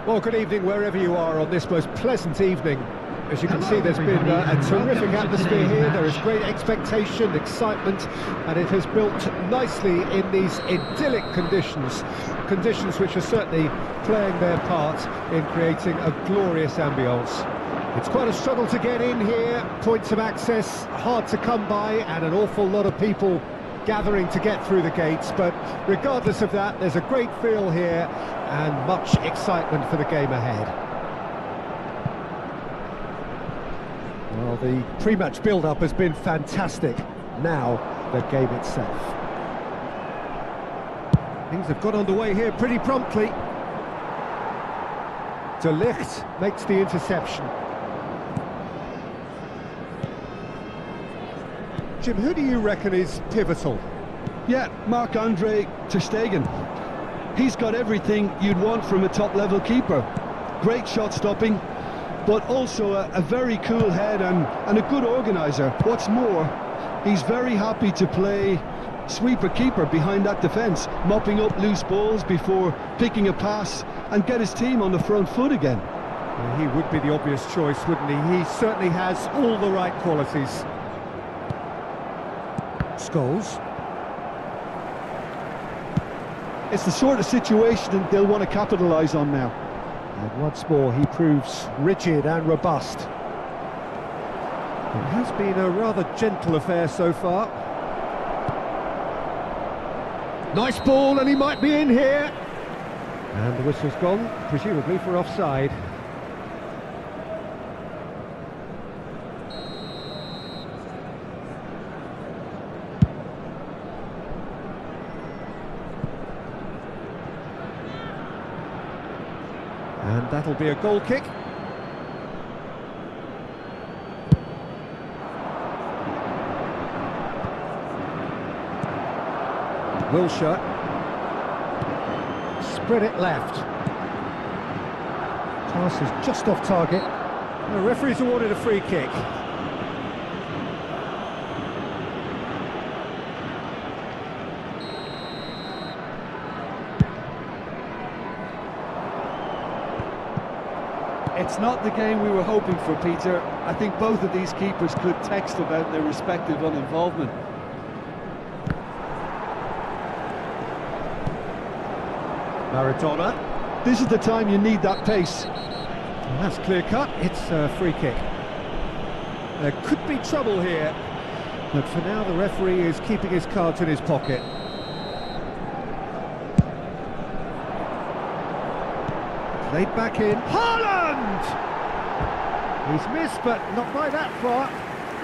Well, good evening wherever you are on this most pleasant evening. As you can see, there's been a terrific atmosphere here. There is great expectation, excitement, and it has built nicely in these idyllic conditions. Conditions which are certainly playing their part in creating a glorious ambience. It's quite a struggle to get in here, points of access hard to come by, and an awful lot of people gathering to get through the gates, but regardless of that, there's a great feel here and much excitement for the game ahead. Well, the pre-match build-up has been fantastic. Now, the game itself. Things have got underway here pretty promptly. De Ligt makes the interception. Jim, who do you reckon is pivotal? Yeah, Marc-Andre ter Stegen. He's got everything you'd want from a top-level keeper. Great shot stopping, but also a very cool head and a good organiser. What's more, he's very happy to play sweeper-keeper behind that defence, mopping up loose balls before picking a pass and get his team on the front foot again. Well, he would be the obvious choice, wouldn't he? He certainly has all the right qualities. Scholes. It's the sort of situation they'll want to capitalise on now. And once more he proves rigid and robust. It has been a rather gentle affair so far. Nice ball, and he might be in here. And the whistle's gone, presumably for offside. And that'll be a goal kick. Wilshere. Spread it left. Pass is just off target. The referee's awarded a free kick. It's not the game we were hoping for, Peter. I think both of these keepers could text about their respective uninvolvement. Maradona. This is the time you need that pace. And that's clear cut. It's a free kick. There could be trouble here, but for now the referee is keeping his cards in his pocket. Played back in. Haaland! He's missed, but not by that far.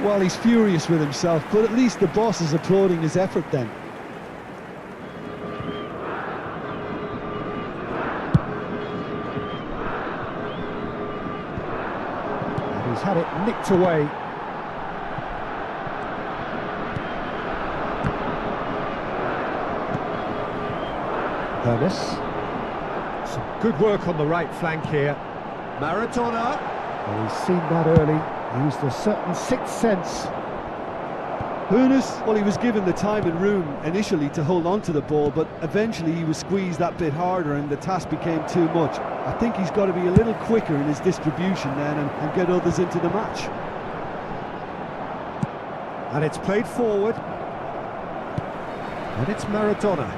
Well, he's furious with himself, but at least the boss is applauding his effort then. And he's had it nicked away. Ernest. Some good work on the right flank here. Maradona. Well, he's seen that early. Used a certain sixth sense. Hoeneß, well, he was given the time and room initially to hold on to the ball, but eventually he was squeezed that bit harder and the task became too much. I think he's got to be a little quicker in his distribution then and get others into the match. And it's played forward. And it's Maradona.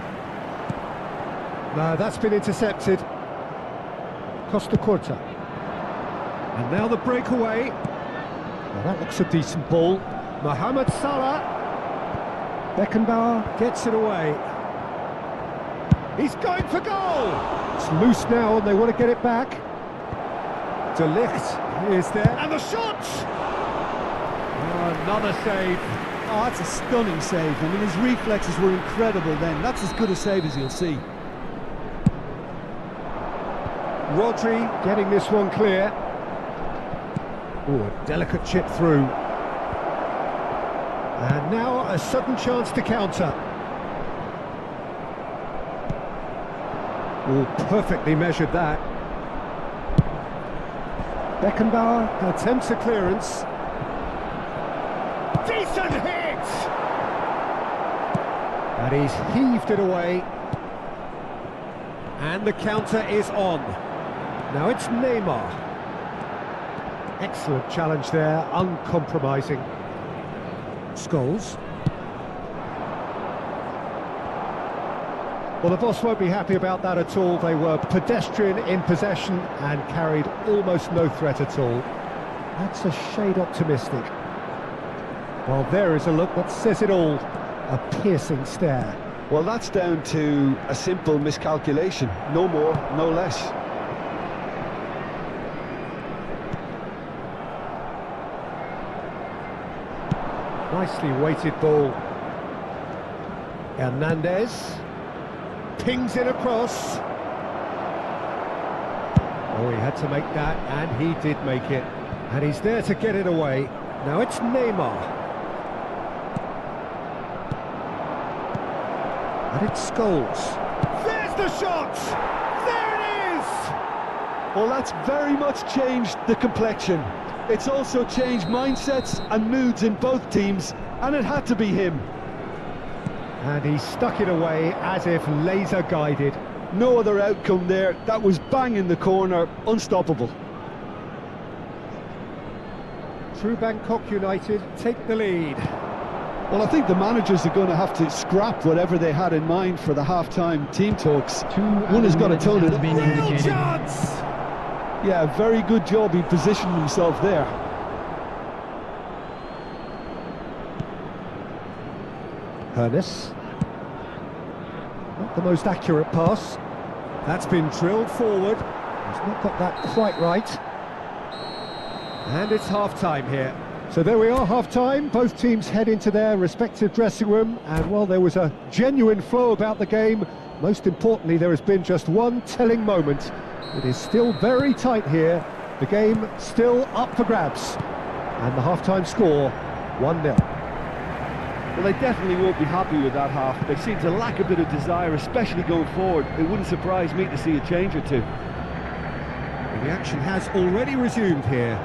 No, that's been intercepted. Costa Curta. And now the breakaway. Well, that looks a decent ball. Mohamed Salah. Beckenbauer gets it away. He's going for goal. It's loose now and they want to get it back. De Ligt is there. And the shot! Oh, another save. Oh, that's a stunning save. I mean, his reflexes were incredible then. That's as good a save as you'll see. Rodri getting this one clear. Oh, a delicate chip through. And now a sudden chance to counter. Oh, perfectly measured that. Beckenbauer attempts a clearance. Decent hit! And he's heaved it away. And the counter is on. Now it's Neymar. Excellent challenge there, uncompromising. Scholes. Well, the boss won't be happy about that at all. They were pedestrian in possession and carried almost no threat at all. That's a shade optimistic. Well, there is a look that says it all. A piercing stare. Well, that's down to a simple miscalculation. No more, no less. Nicely weighted ball. Hernandez. Pings it across. Oh, he had to make that, and he did make it. And he's there to get it away. Now it's Neymar. And it's Scholes. There's the shot! There it is! Well, that's very much changed the complexion. It's also changed mindsets and moods in both teams, and it had to be him. And he stuck it away as if laser guided. No other outcome there. That was bang in the corner, unstoppable. True Bangkok United take the lead. Well, I think the managers are going to have to scrap whatever they had in mind for the half-time team talks. One has got to tone it. Real chance! Yeah, very good job. He positioned himself there. Ernest. Not the most accurate pass. That's been drilled forward. He's not got that quite right. And it's half-time here. So there we are, half-time. Both teams head into their respective dressing room. And while there was a genuine flow about the game, most importantly, there has been just one telling moment. It is still very tight here. The game still up for grabs. And the half-time score, 1-0. Well, they definitely won't be happy with that half. They seem to lack a bit of desire, especially going forward. It wouldn't surprise me to see a change or two. The action has already resumed here.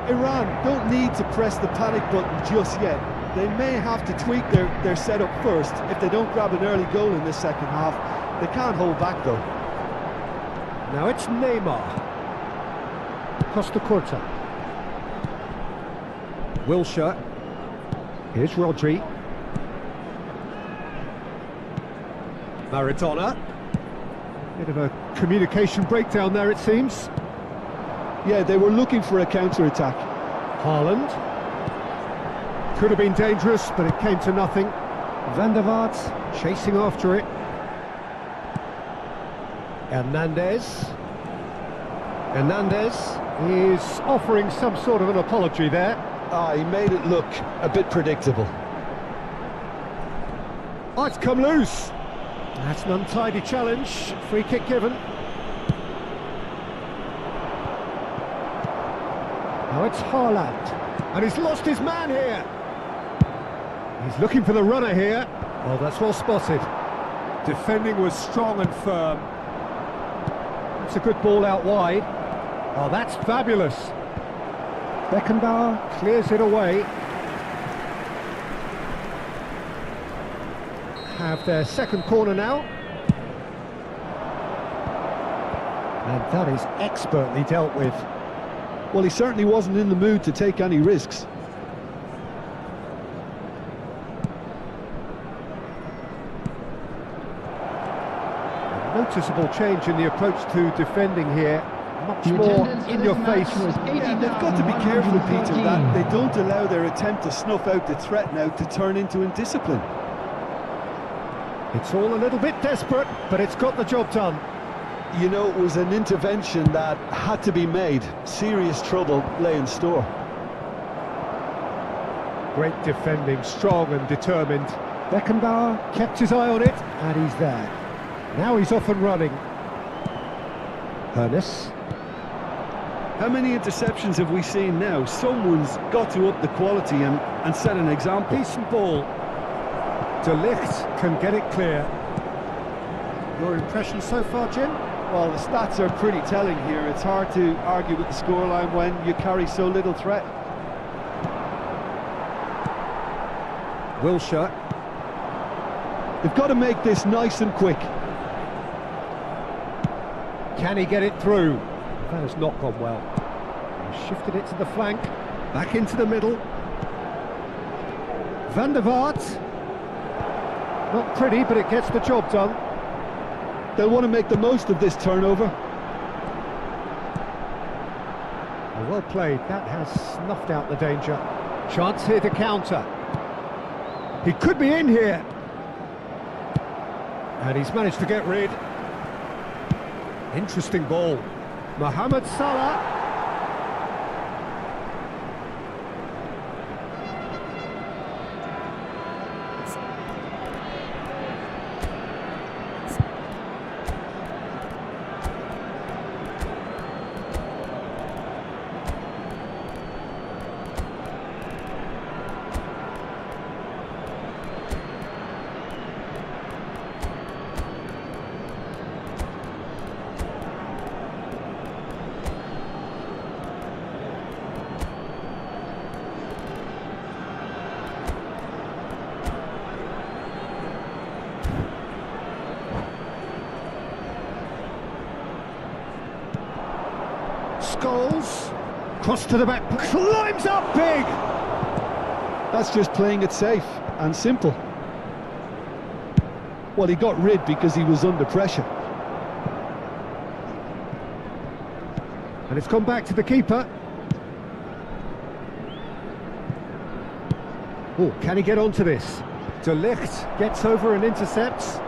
Iran don't need to press the panic button just yet. They may have to tweak their setup first if they don't grab an early goal in this second half. They can't hold back though. Now it's Neymar. Costa Curta. Wilshere. Here's Rodri. Maradona. Bit of a communication breakdown there, it seems. Yeah, they were looking for a counter-attack. Haaland. Could have been dangerous, but it came to nothing. Van der Vaart chasing after it. Hernandez. Hernandez is offering some sort of an apology there. He made it look a bit predictable. Oh, it's come loose. That's an untidy challenge. Free kick given. Now it's Haaland. And he's lost his man here. He's looking for the runner here. Well, that's well spotted. Defending was strong and firm. It's a good ball out wide. Oh, that's fabulous. Beckenbauer clears it away. Have their second corner now. And that is expertly dealt with. Well, he certainly wasn't in the mood to take any risks. A noticeable change in the approach to defending here. Much more in your face. Yeah, they've got to be careful, Peter, that they don't allow their attempt to snuff out the threat now to turn into indiscipline. It's all a little bit desperate, but it's got the job done. You know, it was an intervention that had to be made. Serious trouble lay in store. Great defending, strong and determined. Beckenbauer kept his eye on it, and he's there. Now he's off and running. Ernest. How many interceptions have we seen now? Someone's got to up the quality and set an example. Decent ball. De Ligt can get it clear. Your impression so far, Jim? Well, the stats are pretty telling here. It's hard to argue with the scoreline when you carry so little threat. Wilshere. They've got to make this nice and quick. Can he get it through? That has not gone well. He's shifted it to the flank, back into the middle. Van der Vaart. Not pretty, but it gets the job done. They'll want to make the most of this turnover. Oh, well played. That has snuffed out the danger. Chance here to counter. He could be in here. And he's managed to get rid. Interesting ball. Mohamed Salah. Goals, cross to the back, climbs up big! That's just playing it safe and simple. Well, he got rid because he was under pressure. And it's gone back to the keeper. Oh, can he get onto this? De Ligt gets over and intercepts.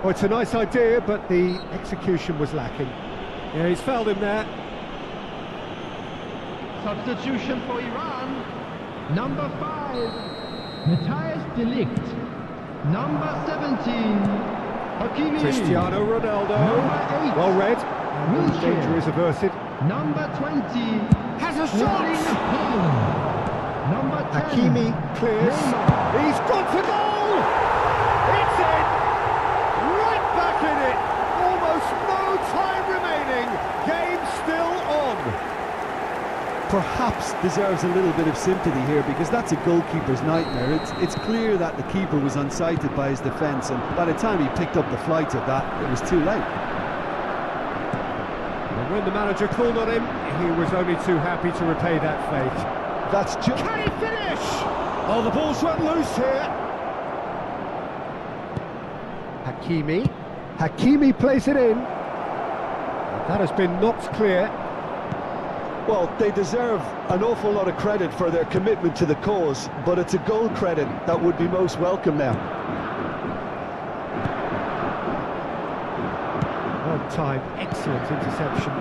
Oh, it's a nice idea, but the execution was lacking. Yeah, he's fouled him there. Substitution for Iran. Number 5, Matthias de Ligt. Number 17, Hakimi. Cristiano Ronaldo. Number 8, Well read. And the danger is averted. Number 20, Has a shot! Number 10, Hakimi clears. He's gone for goal! It's in! Right back in it! Almost no time remaining. Game still on. Perhaps deserves a little bit of sympathy here, because that's a goalkeeper's nightmare. It's clear that the keeper was unsighted by his defence, and by the time he picked up the flight of that, it was too late. And when the manager called on him, he was only too happy to repay that fate. That's just... Can he finish? Oh, the ball's run loose here. Hakimi. Hakimi plays it in. That has been knocked clear. Well, they deserve an awful lot of credit for their commitment to the cause, but it's a goal credit that would be most welcome now. On time, excellent interception.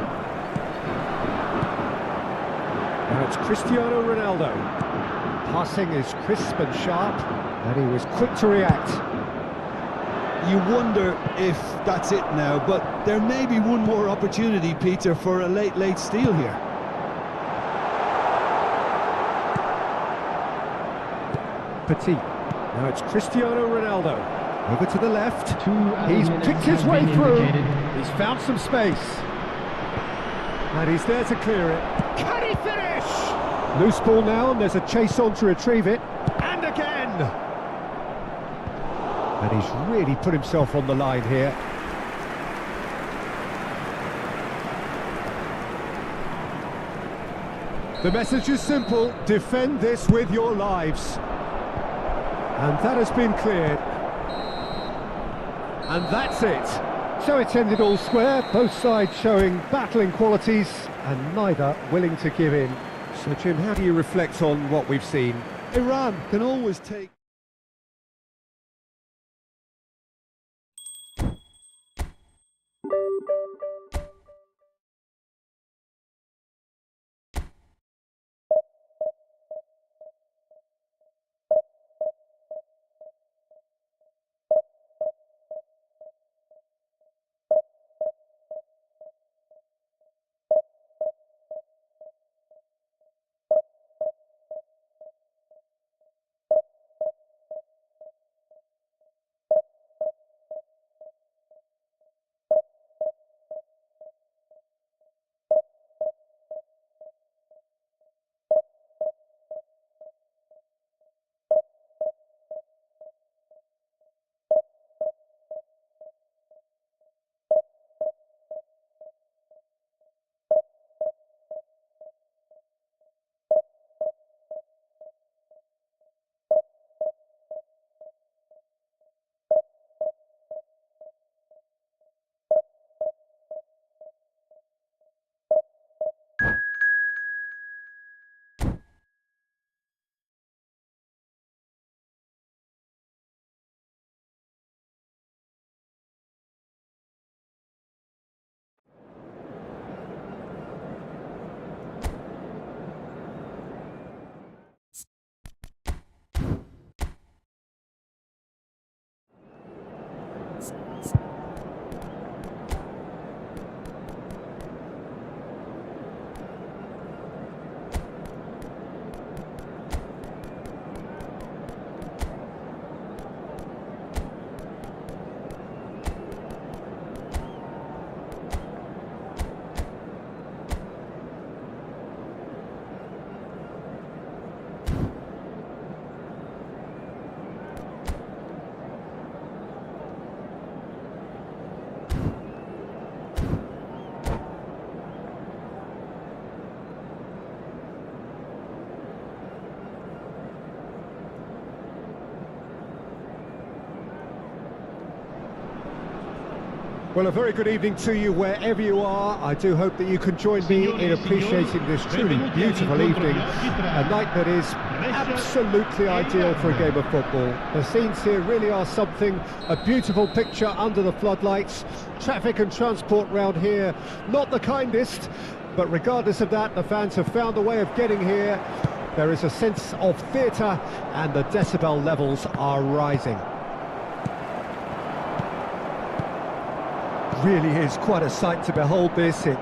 Now it's Cristiano Ronaldo. Passing is crisp and sharp, and he was quick to react. You wonder if that's it now, but there may be one more opportunity, Peter, for a late steal here. Petit. Now it's Cristiano Ronaldo. Over to the left. He's picked his way through. He's found some space. And he's there to clear it. Can he finish? Loose ball now, and there's a chase on to retrieve it. And again! And he's really put himself on the line here. The message is simple: defend this with your lives. And that has been cleared. And that's it. So it's ended all square, both sides showing battling qualities and neither willing to give in. So Jim, how do you reflect on what we've seen? Iran can always take... Well, a very good evening to you wherever you are. I do hope that you can join me in appreciating this truly beautiful evening, a night that is absolutely ideal for a game of football. The scenes here really are something, a beautiful picture under the floodlights. Traffic and transport round here, not the kindest, but regardless of that, the fans have found a way of getting here. There is a sense of theatre and the decibel levels are rising. Really is quite a sight to behold this. It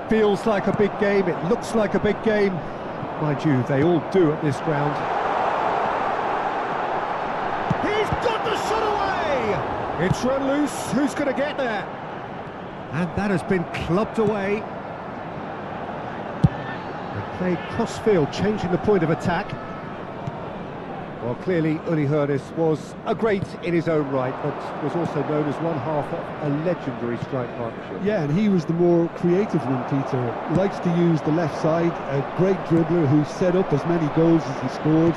feels like a big game, it looks like a big game. Mind you, they all do at this ground. He's got the shot away! It's run loose, who's going to get there? And that has been clubbed away. They played cross-field, changing the point of attack. Well, clearly Uli Hoeneß was a great in his own right, but was also known as one half of a legendary strike partnership. Yeah, and he was the more creative one, Peter. Likes to use the left side, a great dribbler who set up as many goals as he scored.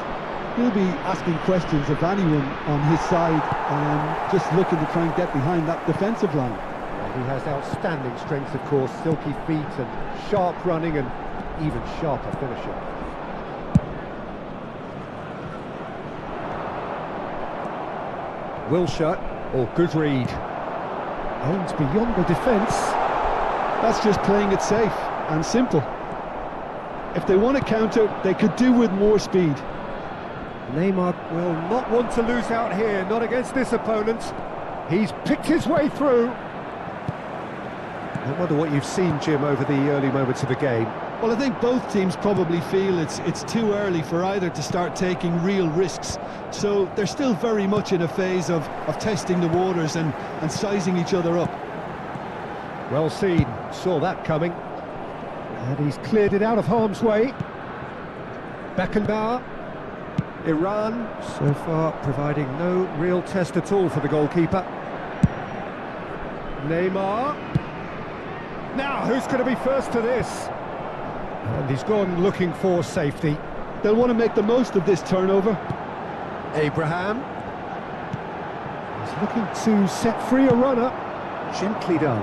He'll be asking questions of anyone on his side, and just looking to try and get behind that defensive line. And he has outstanding strength, of course, silky feet and sharp running and even sharper finishing. Wilshere, or good read. Owns beyond the defence. That's just playing it safe and simple. If they want to counter, they could do with more speed. Neymar will not want to lose out here, not against this opponent. He's picked his way through. I wonder what you've seen, Jim, over the early moments of the game. Well, I think both teams probably feel it's too early for either to start taking real risks. So they're still very much in a phase of testing the waters and sizing each other up. Well seen, saw that coming. And he's cleared it out of harm's way. Beckenbauer. Iran, so far providing no real test at all for the goalkeeper. Neymar. Now, who's going to be first to this? And he's gone looking for safety. They'll want to make the most of this turnover. Abraham. He's looking to set free a runner. Gently done.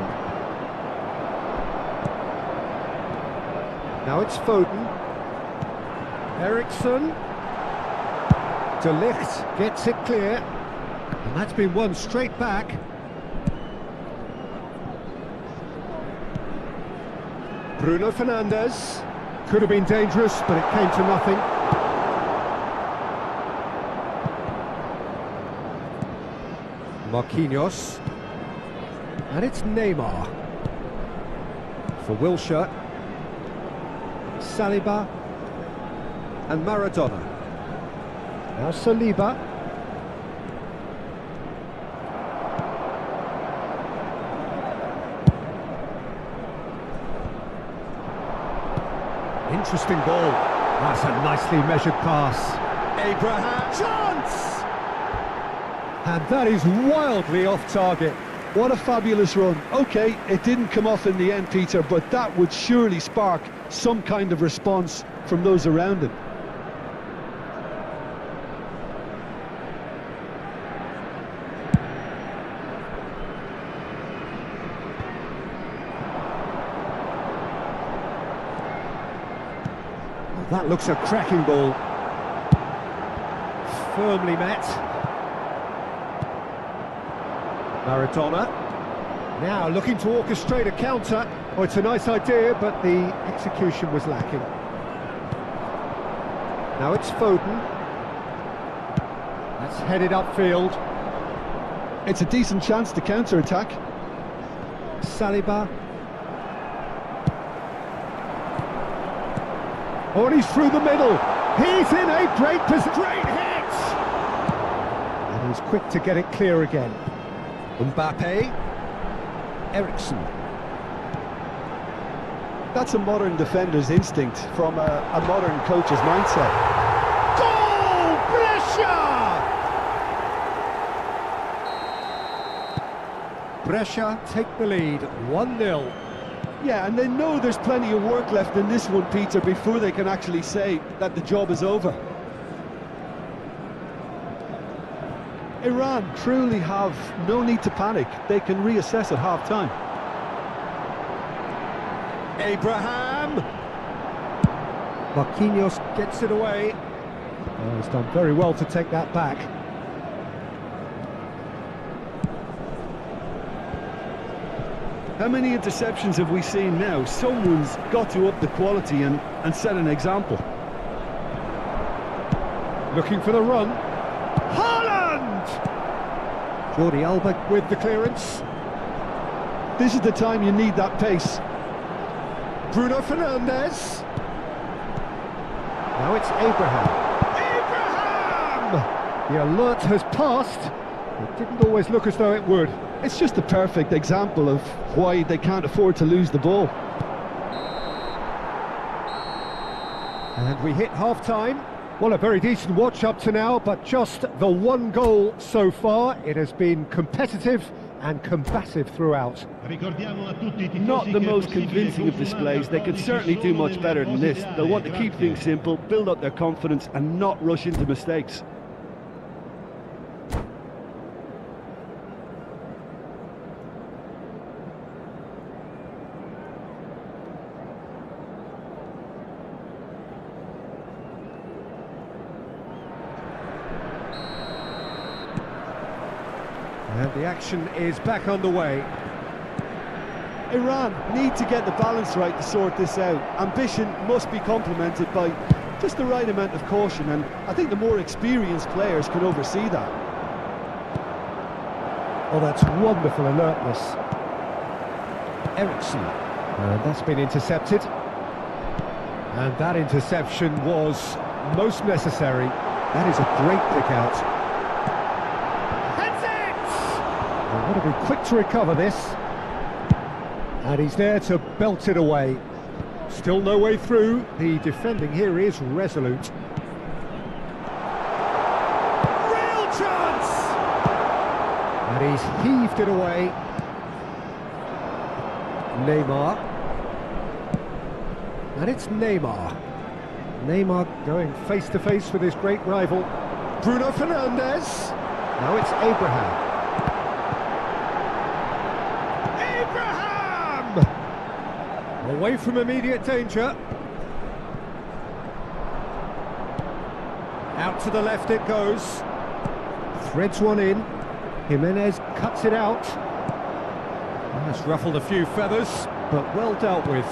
Now it's Foden. Eriksson. De Ligt gets it clear. And that's been won straight back. Bruno Fernandes. Could have been dangerous, but it came to nothing. Marquinhos. And it's Neymar. For Wilshere. Saliba. And Maradona. Now Saliba. Interesting ball. That's a nicely measured pass. Abraham, chance! And that is wildly off target. What a fabulous run. OK, it didn't come off in the end, Peter, but that would surely spark some kind of response from those around him. That looks a cracking ball. Firmly met. Maradona. Now looking to orchestrate a counter. Oh, it's a nice idea, but the execution was lacking. Now it's Foden. That's headed upfield. It's a decent chance to counter-attack. Saliba. Oh, and he's through the middle. He's in a great position. Great hit! And he's quick to get it clear again. Mbappe. Eriksson. That's a modern defender's instinct from a modern coach's mindset. Goal! Brescia! Brescia take the lead, 1-0. Yeah, and they know there's plenty of work left in this one, Peter, before they can actually say that the job is over. Iran truly have no need to panic. They can reassess at half-time. Abraham! Marquinhos gets it away. Oh, he's done very well to take that back. How many interceptions have we seen now? Someone's got to up the quality and set an example. Looking for the run. Haaland! Jordi Alba with the clearance. This is the time you need that pace. Bruno Fernandes. Now it's Abraham. Abraham! The alert has passed. It didn't always look as though it would. It's just a perfect example of why they can't afford to lose the ball. And we hit half-time. Well, a very decent watch up to now, but just the one goal so far. It has been competitive and combative throughout. Not the most convincing of displays. They could certainly do much better than this. They'll want to keep things simple, build up their confidence and not rush into mistakes. And the action is back underway. Iran need to get the balance right to sort this out. Ambition must be complemented by just the right amount of caution, and I think the more experienced players can oversee that. Oh, that's wonderful alertness. Ericsson. And that's been intercepted. And that interception was most necessary. That is a great pick out. Got to be quick to recover this. And he's there to belt it away. Still no way through. The defending here is resolute. Real chance! And he's heaved it away. Neymar. And it's Neymar. Neymar going face to face with his great rival. Bruno Fernandes. Now it's Abraham. Away from immediate danger. Out to the left it goes. Threads one in. Jimenez cuts it out. That's ruffled a few feathers, but well dealt with.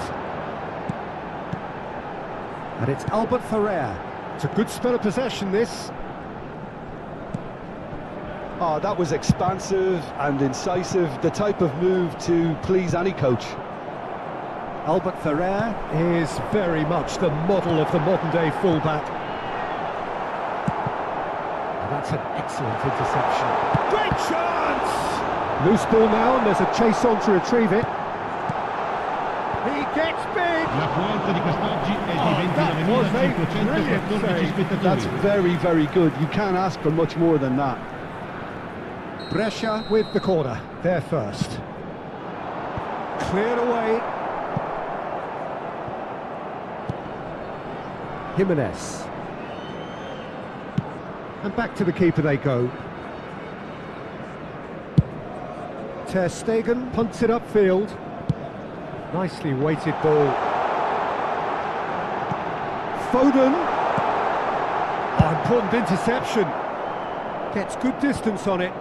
And it's Albert Ferrer. It's a good spell of possession, this. Oh, that was expansive and incisive. The type of move to please any coach. Albert Ferrer is very much the model of the modern-day fullback. And that's an excellent interception. Great chance! Loose ball now, and there's a chase on to retrieve it. He gets big! That was a brilliant save. That's very, very good. You can't ask for much more than that. Brescia with the corner, there first. Cleared away. Jimenez. And back to the keeper they go. Ter Stegen punts it upfield. Nicely weighted ball. Foden. Oh, important interception. Gets good distance on it.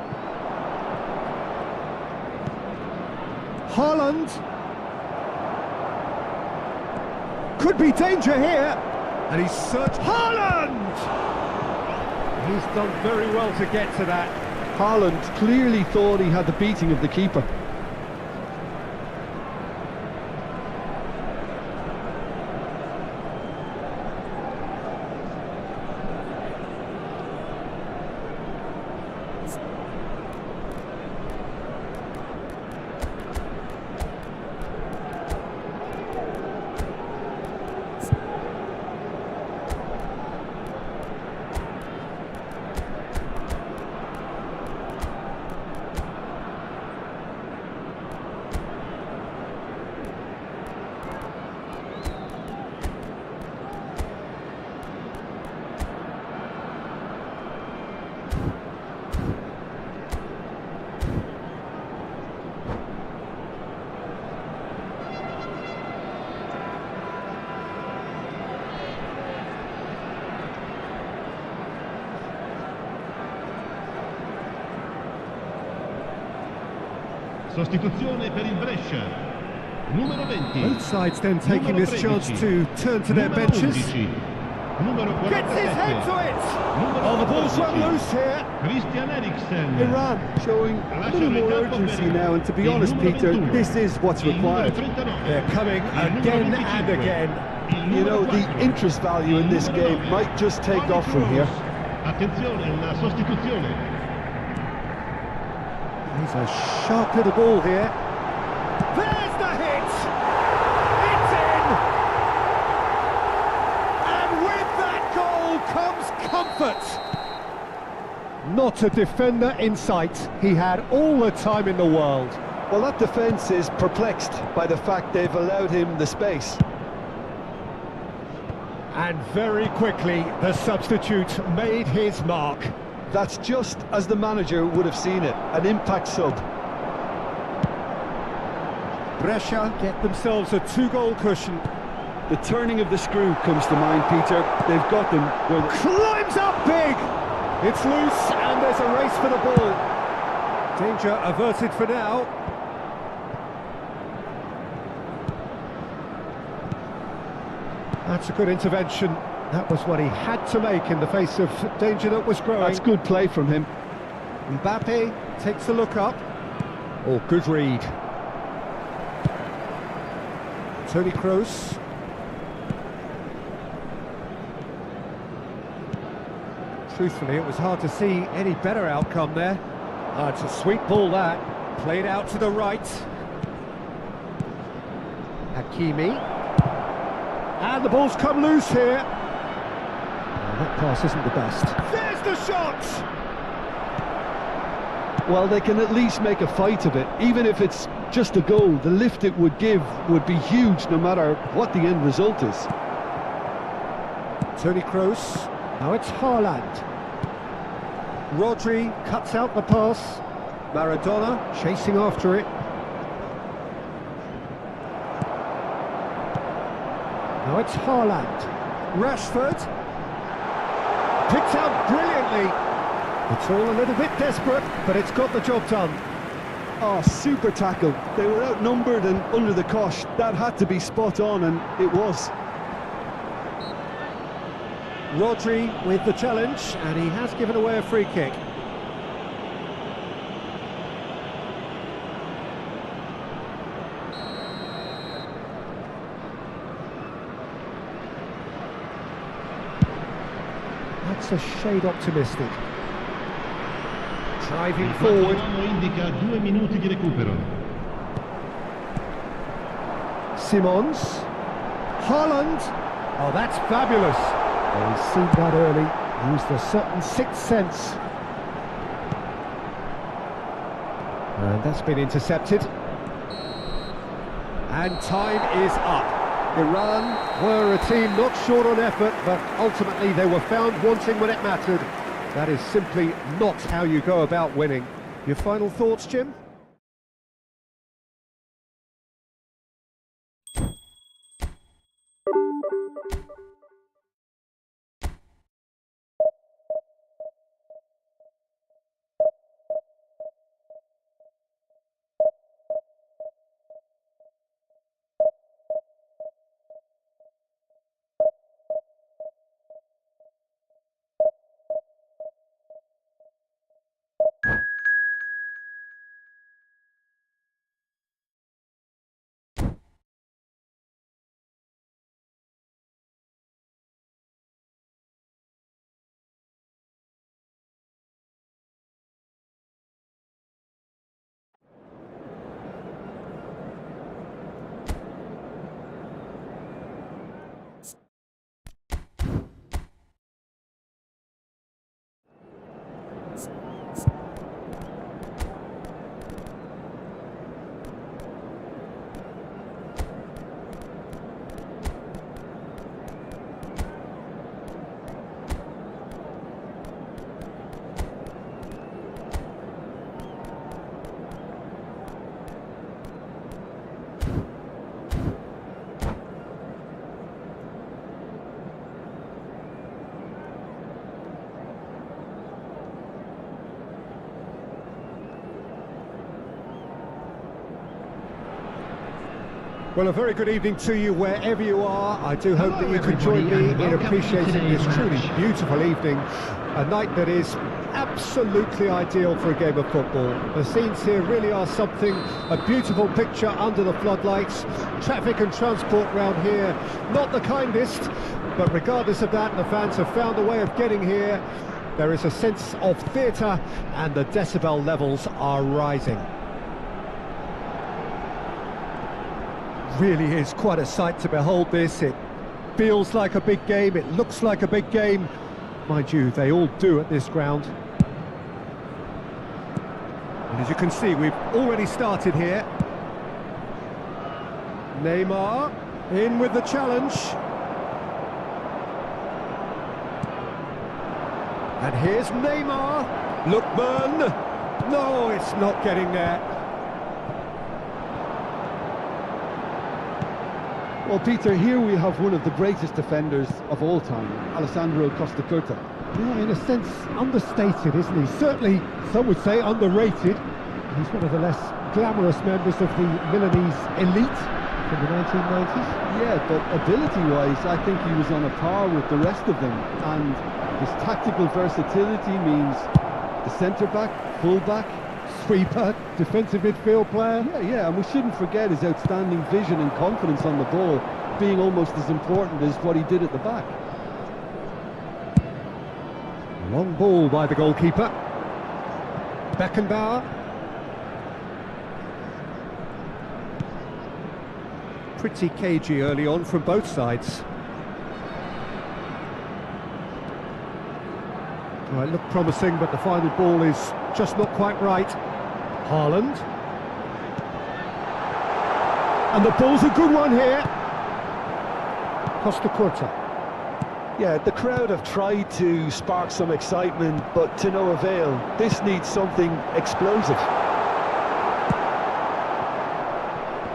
Haaland. Could be danger here. And he's searched. Haaland! He's done very well to get to that. Haaland clearly thought he had the beating of the keeper. Sostituzione per il Brescia. Numero 20. Both sides then taking Numero this chance 13. to turn to their Numero benches. 11. Numero 47. Gets his head to it! Numero Oh, the ball's run 14. loose here. Christian Eriksen. Iran showing a little more urgency now, and to be honest, Peter, this is what's required. They're coming again and again. You know, the interest value in this game might just take off from here. Attenzione, una sostituzione. He's a sharp little ball here. There's the hit! It's in! And with that goal comes comfort. Not a defender in sight. He had all the time in the world. Well, that defence is perplexed by the fact they've allowed him the space. And very quickly, the substitute made his mark. That's just as the manager would have seen it, an impact sub. Brescia get themselves a two-goal cushion. The turning of the screw comes to mind, Peter. They've got them where Climbs up big! It's loose and there's a race for the ball. Danger averted for now. That's a good intervention. That was what he had to make in the face of danger that was growing. That's good play from him. Mbappe takes a look up. Oh, good read. Toni Kroos. Truthfully, it was hard to see any better outcome there. It's a sweet ball that. Played out to the right. Hakimi. And the ball's come loose here. Oh, that pass isn't the best. There's the shot! Well, they can at least make a fight of it. Even if it's just a goal, the lift it would give would be huge no matter what the end result is. Toni Kroos. Now it's Haaland. Rodri cuts out the pass. Maradona chasing after it. Now it's Haaland. Rashford. Picked out brilliantly. It's all a little bit desperate, but it's got the job done. Oh, super tackle. They were outnumbered and under the cosh. That had to be spot on, and it was. Rodri with the challenge, and he has given away a free kick. That's a shade optimistic. Driving forward. Indica 2 minuti di recupero. Simons. Haaland. Oh, that's fabulous. Oh, he's seen that early. Used a certain sixth sense. And that's been intercepted. And time is up. Iran were a team not short on effort, but ultimately they were found wanting when it mattered. That is simply not how you go about winning. Your final thoughts, Jim? Well, a very good evening to you wherever you are. I do hope that you can join me in appreciating this truly beautiful evening, a night that is absolutely ideal for a game of football. The scenes here really are something, a beautiful picture under the floodlights. Traffic and transport round here, not the kindest, but regardless of that, the fans have found a way of getting here. There is a sense of theatre and the decibel levels are rising. Really is quite a sight to behold this. It feels like a big game, it looks like a big game. Mind you, they all do at this ground. And as you can see, we've already started here. Neymar in with the challenge. And here's Neymar. Lookman. No, it's not getting there. Well, Peter, here we have one of the greatest defenders of all time, Alessandro Costa Curta. Yeah, in a sense, understated, isn't he? Certainly, some would say underrated. He's one of the less glamorous members of the Milanese elite from the 1990s. Yeah, but ability-wise, I think he was on a par with the rest of them. And his tactical versatility means the centre-back, full-back, Sweeper, defensive midfield player. Yeah, and we shouldn't forget his outstanding vision and confidence on the ball being almost as important as what he did at the back. Long ball by the goalkeeper. Beckenbauer. Pretty cagey early on from both sides. Well, it looked promising, but the final ball is just not quite right. Haaland. And the ball's a good one here. Costa Curta. Yeah, the crowd have tried to spark some excitement, but to no avail. This needs something explosive.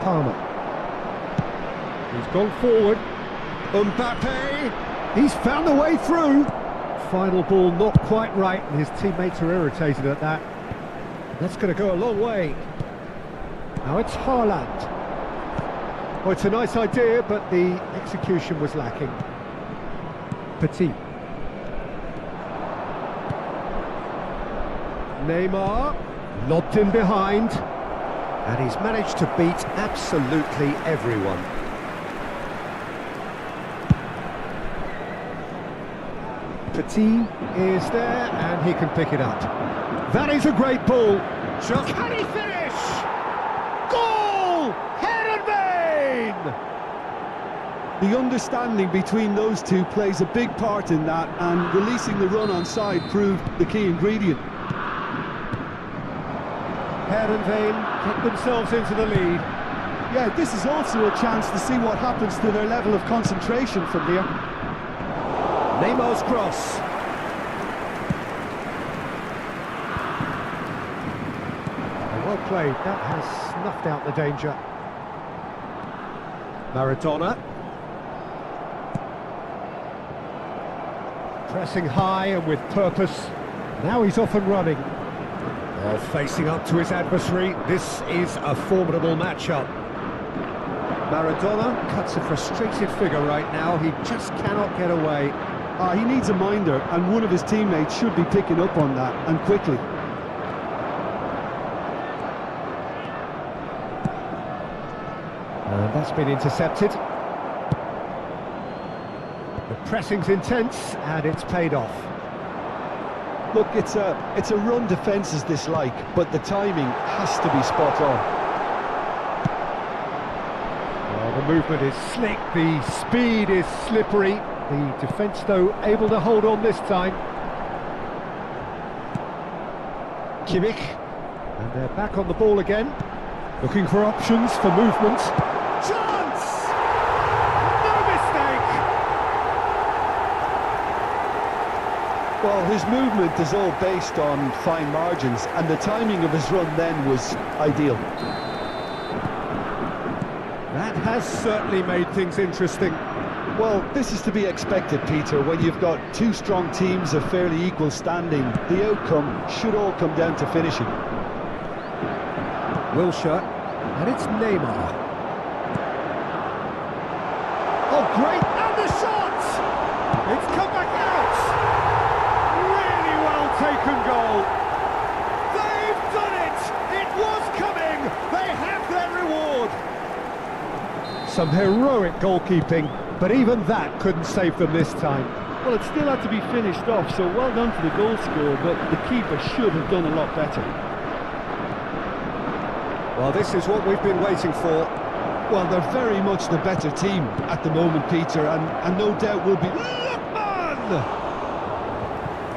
Palmer. He's gone forward. Mbappe. He's found a way through. Final ball not quite right, and his teammates are irritated at that. That's going to go a long way. Now it's Haaland. Oh, it's a nice idea, but the execution was lacking. Petit. Neymar, lobbed in behind, and he's managed to beat absolutely everyone. Petit is there, and he can pick it up. That is a great ball. Just can he finish? Goal! Head and vein! The understanding between those two plays a big part in that, and releasing the run on side proved the key ingredient. Head and vein get themselves into the lead. Yeah, this is also a chance to see what happens to their level of concentration from here. Neymar's cross. Well played, that has snuffed out the danger. Maradona. Pressing high and with purpose. Now he's off and running. Oh, facing up to his adversary. This is a formidable matchup. Maradona cuts a frustrated figure right now. He just cannot get away. He needs a minder, and one of his teammates should be picking up on that, and quickly. And that's been intercepted. The pressing's intense, and it's paid off. Look, it's a run defence is dislike, but the timing has to be spot on. Well, the movement is slick, the speed is slippery. The defence, though, able to hold on this time. Kimmich. And they're back on the ball again. Looking for options for movement. Chance! No mistake! Well, his movement is all based on fine margins, and the timing of his run then was ideal. That has certainly made things interesting. Well, this is to be expected, Peter. When you've got two strong teams of fairly equal standing, the outcome should all come down to finishing. Wilshere, and it's Neymar. some heroic goalkeeping, but even that couldn't save them this time. Well, it still had to be finished off, so well done for the goal scorer, but the keeper should have done a lot better. Well, this is what we've been waiting for. Well, they're very much the better team at the moment, Peter, and no doubt will be... Lookman!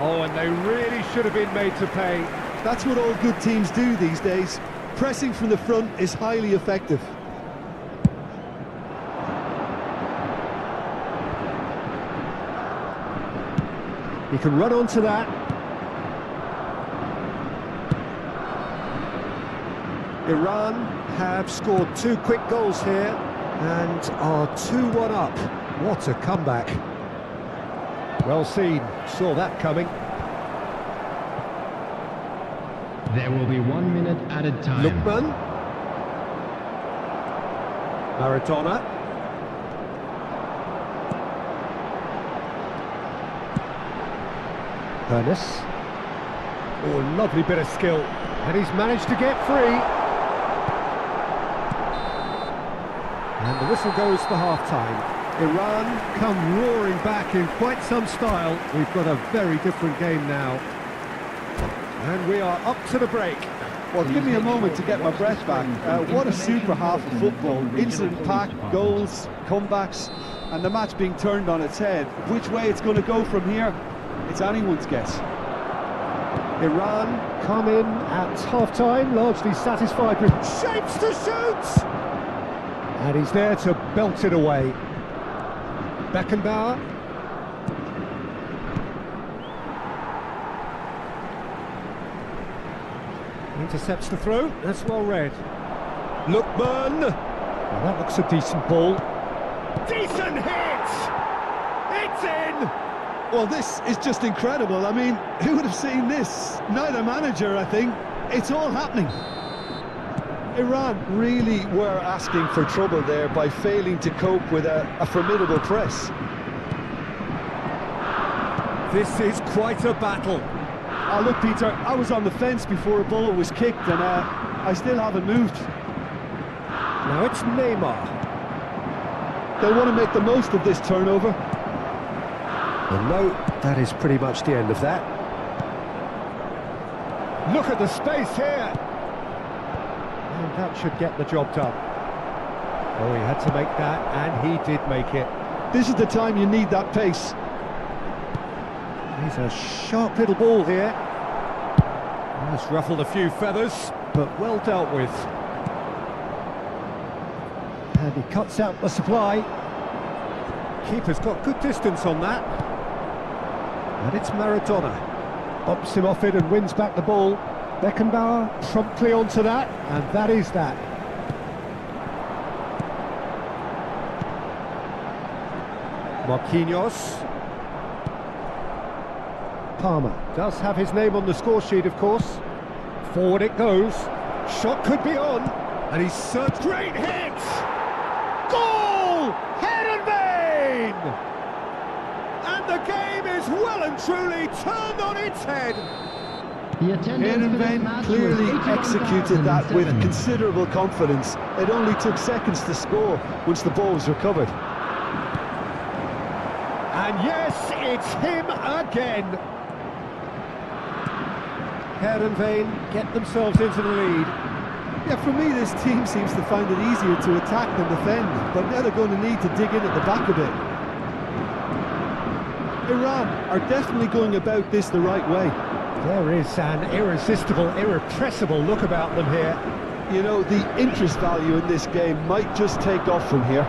Oh, and they really should have been made to pay. That's what all good teams do these days. Pressing from the front is highly effective. He can run onto that. Iran have scored 2 quick goals here and are 2-1 up. What a comeback. Well seen, saw that coming. There will be 1 minute added time. Lookman. Maradona. Ernest. Oh, lovely bit of skill. And he's managed to get free. And the whistle goes for half-time. Iran come roaring back in quite some style. We've got a very different game now. And we are up to the break. Well, give me a moment to get my breath back. What a super half of football. Incident-packed, goals, comebacks, and the match being turned on its head. Which way it's going to go from here, it's anyone's guess. Iran come in at half-time, largely satisfied with shapes to shoot! And he's there to belt it away. Beckenbauer. Intercepts the throw, that's well read. Lookman! Well, that looks a decent ball. Decent hit! It's in! Well, this is just incredible. I mean, who would have seen this? Neither manager, I think. It's all happening. Iran really were asking for trouble there by failing to cope with a formidable press. This is quite a battle. Oh, look, Peter, I was on the fence before a ball was kicked, and I still haven't moved. Now it's Neymar. They want to make the most of this turnover. Well, no, that is pretty much the end of that. Look at the space here. And that should get the job done. Oh, he had to make that, and he did make it. This is the time you need that pace. He's a sharp little ball here. Has ruffled a few feathers, but well dealt with. And he cuts out the supply. Keeper's got good distance on that. And it's Maradona. Bops him off it and wins back the ball. Beckenbauer promptly onto that, and that is that. Marquinhos. Palmer does have his name on the score sheet, of course. Forward it goes. Shot could be on, and he's served. Great hit! Goal! Head and vein! And the game is well and truly turned on its head. Head and vein clearly executed that with considerable confidence. It only took seconds to score once the ball was recovered. And yes, it's him again. Head and vein get themselves into the lead. Yeah, for me, this team seems to find it easier to attack than defend, but now they're going to need to dig in at the back a bit. Iran are definitely going about this the right way. There is an irresistible, irrepressible look about them here. You know, the interest value in this game might just take off from here.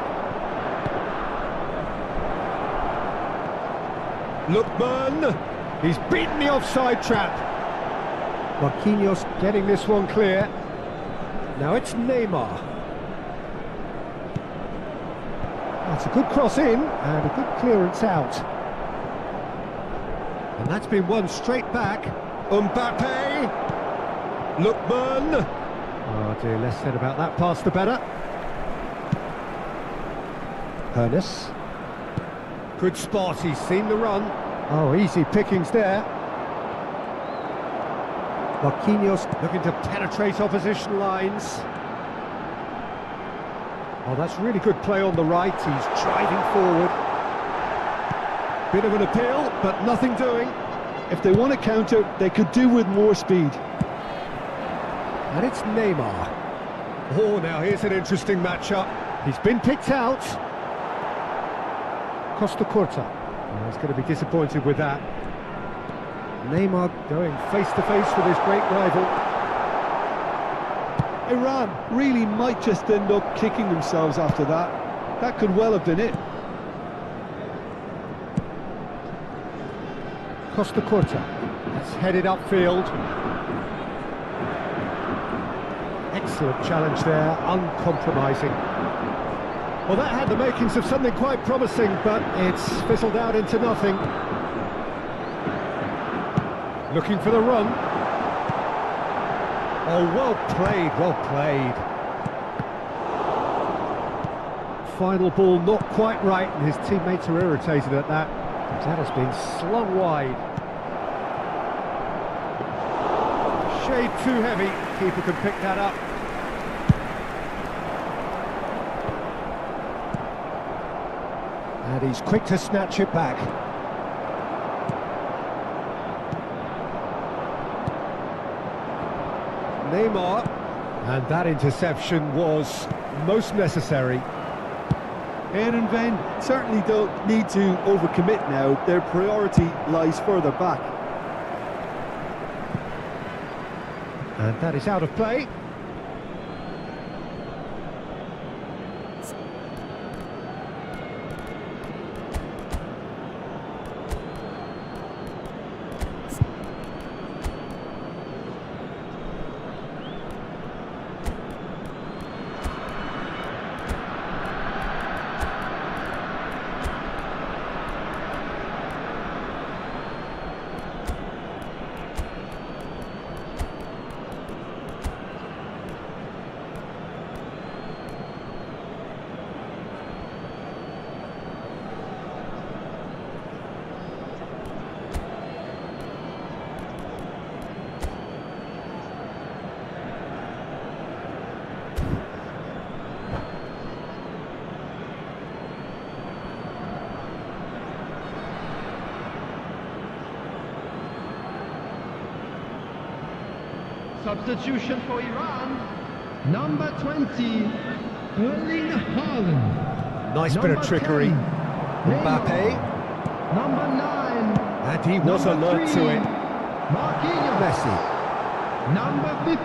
Lookman! He's beaten the offside trap. Marquinhos getting this one clear. Now it's Neymar. That's a good cross in and a good clearance out. And that's been won straight back. Mbappe! Lookman! Oh dear, less said about that pass the better. Ernest. Good spot, he's seen the run. Oh, easy pickings there. Marquinhos looking to penetrate opposition lines. Oh, that's really good play on the right. He's driving forward. Bit of an appeal, but nothing doing. If they want to counter, they could do with more speed. And it's Neymar. Oh, now here's an interesting matchup. He's been picked out. Costa. Oh, he's going to be disappointed with that. Neymar going face-to-face with his great rival. Iran really might just end up kicking themselves after that. That could well have been it. Costa. That's headed upfield. Excellent challenge there, uncompromising. Well, that had the makings of something quite promising, but it's fizzled out into nothing. Looking for the run. Oh, well played, well played. Final ball not quite right, and his teammates are irritated at that. That has been slung wide. Shade too heavy. Keeper can pick that up. And he's quick to snatch it back. Neymar. And that interception was most necessary. Aaron Van certainly don't need to overcommit now. Their priority lies further back. And that is out of play. Substitution for Iran, number 20, Erling Haaland. Nice bit of trickery. 10, Mbappe. Number 9, And he was alert to it. Marquinhos. Messi. Number 15,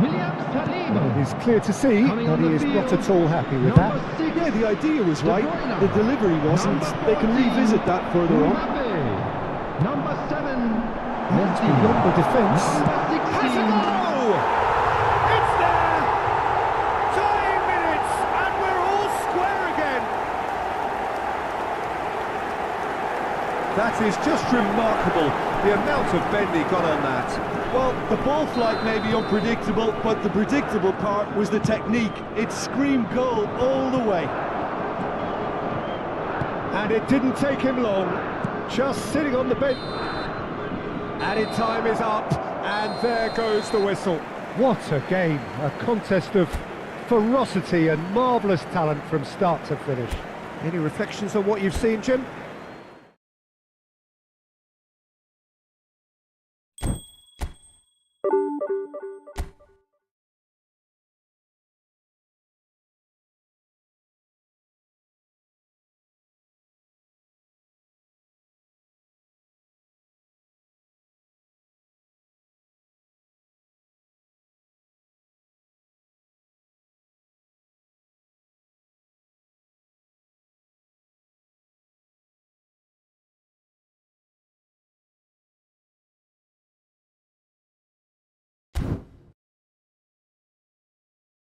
William Saliba. It's clear to see that he is not at all happy with that. Number 6, Yeah, the idea was De right. Bruyne. The delivery wasn't. Number They can 14, revisit that further on. Mbappe. Number 7, That's Messi. beyond the defence. Number 16, Has a goal! It's there! Dying minutes, and we're all square again. That is just remarkable, the amount of bend he got on that. Well, the ball flight may be unpredictable, but the predictable part was the technique. It screamed goal all the way. And it didn't take him long, just sitting on the bench. Added time is up, and there goes the whistle. What a game, a contest of ferocity and marvellous talent from start to finish. Any reflections on what you've seen, Jim?